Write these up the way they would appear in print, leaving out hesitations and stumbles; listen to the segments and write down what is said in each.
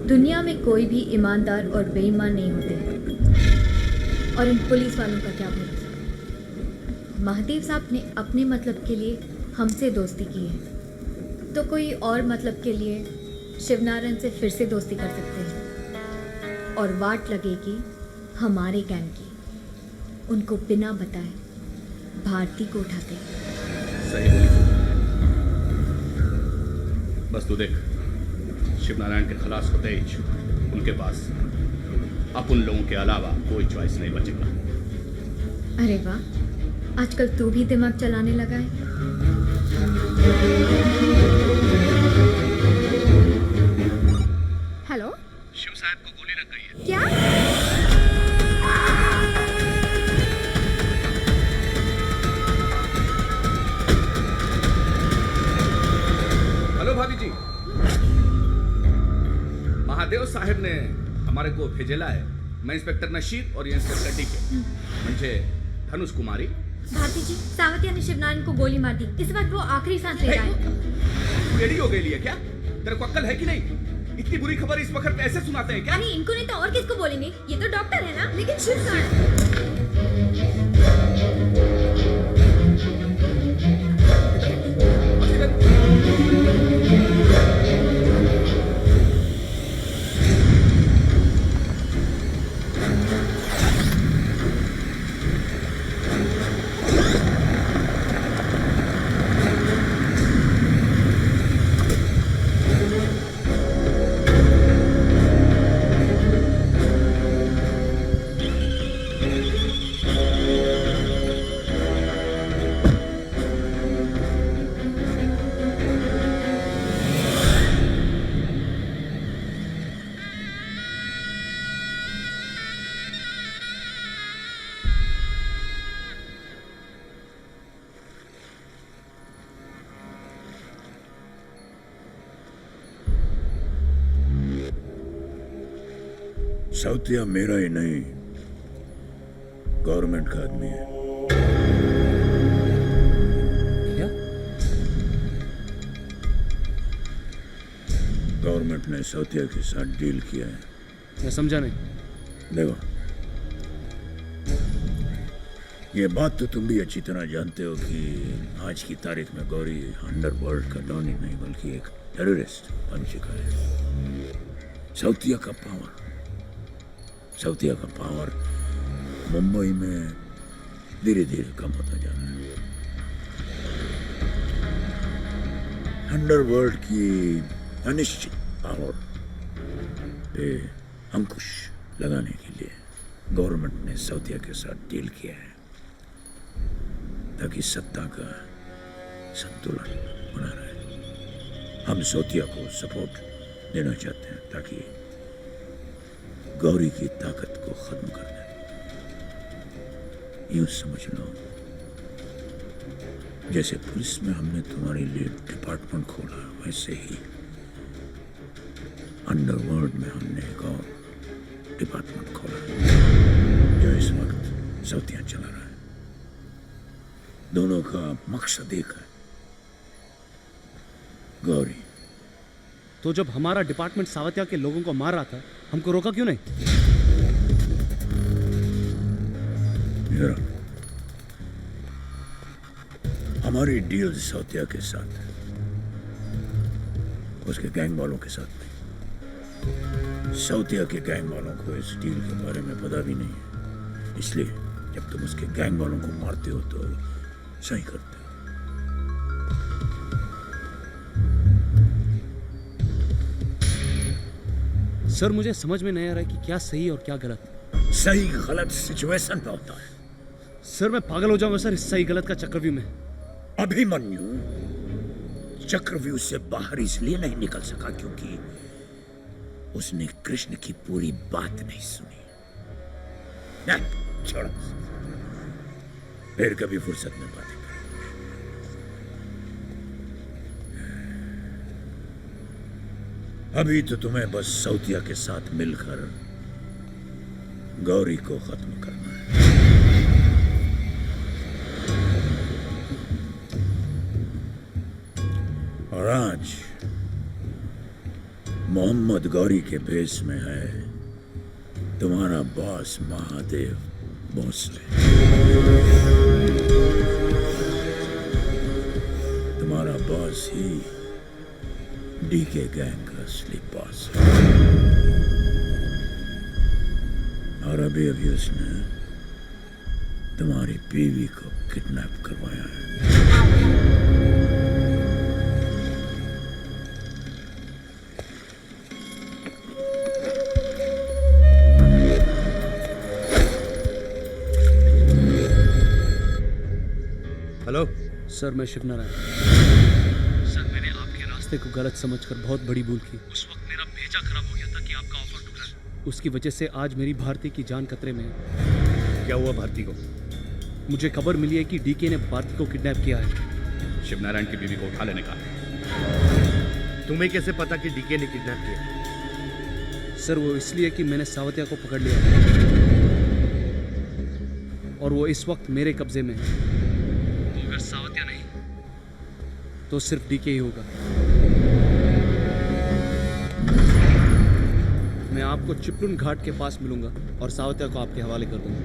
दुनिया में कोई भी ईमानदार और बेईमान नहीं होते और इन पुलिस वालों का क्या भरोसा। महादेव साहब ने अपने मतलब के लिए हमसे दोस्ती की है तो कोई और मतलब के लिए शिवनारायण से फिर से दोस्ती कर सकते हैं और वाट लगेगी हमारे गैंग की। उनको बिना बताए भारती को उठाते हैं। सही बोली। बस तू देख, शिवनारायण के खलास होते ही उनके पास अब उन लोगों के अलावा कोई चॉइस नहीं बचेगा। अरे वाह, आजकल तू भी दिमाग चलाने लगा है। हेलो, शिव साहब को गोली लग गई है। क्या? हेलो भाभी जी, महादेव साहेब ने हमारे को भेजेला है। मैं इंस्पेक्टर नशीद और ये इंस्पेक्टर डीके म्हणजे धनुष कुमारी। भारती जी, सावतिया ने शिवनारायण को गोली मार दी। इस वक्त वो आखिरी सांस ले रहा है। रेडी हो गई है क्या? तेरे को अक्ल है कि नहीं? इतनी बुरी खबर इस वक्त ऐसे सुनाते हैं क्या? अरे इनको नहीं तो और किसको बोलेंगे? ये तो डॉक्टर है ना। लेकिन शिव कहाँ है? साउथिया मेरा ही नहीं, गवर्नमेंट का आदमी है। क्या? गवर्नमेंट ने साउथिया के साथ डील किया है। मैं समझा नहीं। देखो, ये बात तो तुम भी अच्छी तरह जानते हो कि आज की तारीख में गौरी अंडरवर्ल्ड का डॉन ही नहीं बल्कि एक टेररिस्ट बन चुका है। साउथिया का पावर मुंबई में धीरे धीरे कम होता जा रहा है। अंडरवर्ल्ड की अनिश्चित पावर पे अंकुश लगाने के लिए गवर्नमेंट ने साउथिया के साथ डील किया है ताकि सत्ता का संतुलन बना रहे। हम साउथिया को सपोर्ट देना चाहते हैं ताकि गौरी की ताकत को खत्म कर दें। यूं समझ लो जैसे पुलिस में हमने तुम्हारे लिए डिपार्टमेंट खोला, वैसे ही अंडरवर्ल्ड में हमने एक और डिपार्टमेंट खोला जो इस वक्त साउथिया चला रहा है। दोनों का मकसद एक है, गौरी। तो जब हमारा डिपार्टमेंट सावतिया के लोगों को मार रहा था, हमको रोका क्यों नहीं? हमारी डील साउथिया के साथ है, उसके गैंग वालों के साथ नहीं। साउथिया के गैंग वालों को इस डील के बारे में पता भी नहीं है, इसलिए जब तुम उसके गैंग वालों को मारते हो तो सही करते हो। सर, मुझे समझ में नहीं आ रहा है कि क्या सही और क्या गलत। सही गलत सिचुएशन पे होता है। सर, मैं पागल हो जाऊंगा सर इस सही गलत का चक्रव्यूह में। अभिमन्यु चक्रव्यूह से बाहर इसलिए नहीं निकल सका क्योंकि उसने कृष्ण की पूरी बात नहीं सुनी। छोड़ो, फिर कभी फुर्सत में बातें करें। अभी तो तुम्हें बस साउथिया के साथ मिलकर गौरी को खत्म करना है। और आज मोहम्मद गौरी के भेष में है तुम्हारा बॉस महादेव भोसले। तुम्हारा बॉस ही डीके गैंग का असली बॉस है। और अभी अभी उसने तुम्हारी बीवी को किडनैप करवाया है। हेलो सर, मैं शिव नारायण। सर, मैंने आपके रास्ते को गलत समझकर बहुत बड़ी भूल की। उस वक्त मेरा भेजा खराब हो गया था कि आपका ऑफर टूटा। उसकी वजह से आज मेरी भारती की जान खतरे में है। क्या हुआ भारती को? मुझे खबर मिली है कि डीके ने भारती को किडनैप किया है। शिवनारायण की बीवी को उठा लेने का। तुम्हें कैसे पता कि डीके ने किडनैप किया? सर, वो इसलिए कि मैंने सावतिया को पकड़ लिया और वो इस वक्त मेरे कब्जे में है। तो अगर सावतिया नहीं तो सिर्फ डीके ही होगा। मैं आपको चिपलुन घाट के पास मिलूंगा और सावतिया को आपके हवाले कर दूंगा।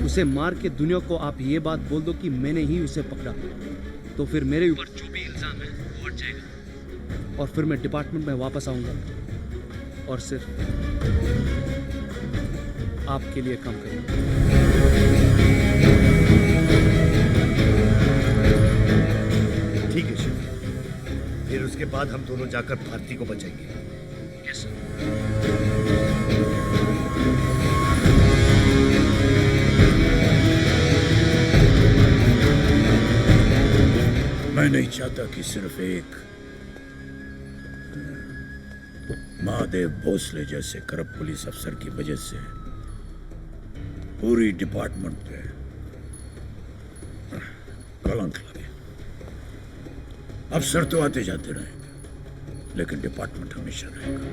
उसे मार के दुनिया को आप ये बात बोल दो कि मैंने ही उसे पकड़ा, तो फिर मेरे ऊपर जो भी इल्जाम है वो हट जाएगा और फिर मैं डिपार्टमेंट में वापस आऊंगा और सिर्फ आपके लिए काम करूंगा। ठीक है शिव, फिर उसके बाद हम दोनों जाकर भारती को बचाएंगे। Yes sir. मैं नहीं चाहता कि सिर्फ एक महादेव भोसले जैसे करप्ट पुलिस अफसर की वजह से पूरी डिपार्टमेंट पे कलंक लगे। अफसर तो आते जाते रहेंगे, लेकिन डिपार्टमेंट हमेशा रहेगा।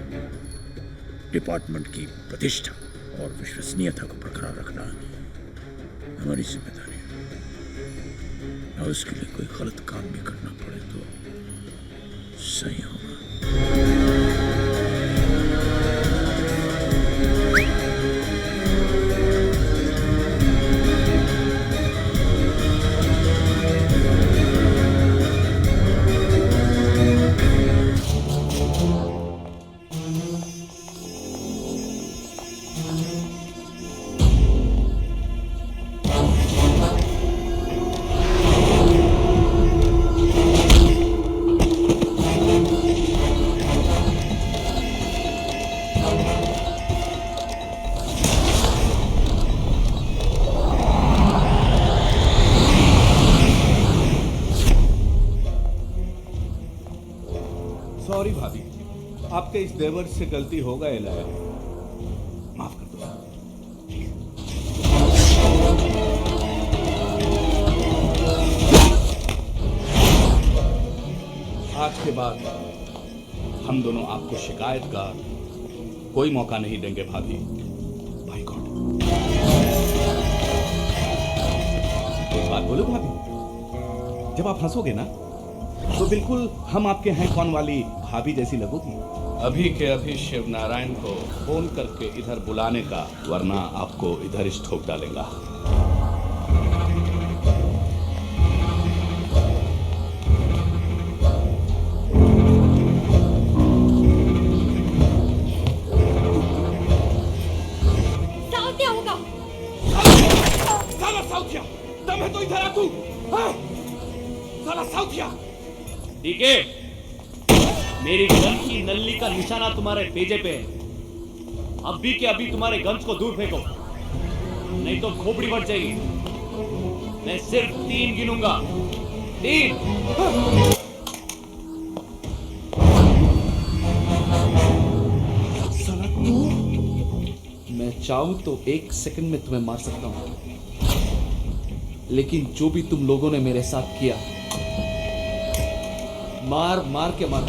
डिपार्टमेंट की प्रतिष्ठा और विश्वसनीयता को बरकरार रखना हमारी जिम्मेदारी है। और उसके लिए कोई गलत काम भी करना पड़े तो सही होगा। सॉरी भाभी, आपके इस देवर से गलती हो गई लाया, माफ कर दो। आज के बाद हम दोनों आपको शिकायत का कोई मौका नहीं देंगे भाभी। By God. एक बात बोलो भाभी, जब आप हंसोगे ना तो बिल्कुल हम आपके हैं कौन वाली भाभी जैसी लगोगी। अभी के अभी शिव नारायण को फोन करके इधर बुलाने का, वरना आपको इधर ही ठोक डालेगा। सावतिया होगा। साला साउथिया, दम है तो इधर आ तू। हाँ? साला साउथिया। ठीक है, मेरी गन की नल्ली का निशाना तुम्हारे पेजे पे है। अभी के अभी तुम्हारे गन्स को दूर फेंको, नहीं तो खोपड़ी बढ़ जाएगी। मैं सिर्फ 3 गिनूंगा। 3। साला तू, मैं चाहूं तो 1 सेकंड में तुम्हें मार सकता हूं, लेकिन जो भी तुम लोगों ने मेरे साथ किया, मार मार के मार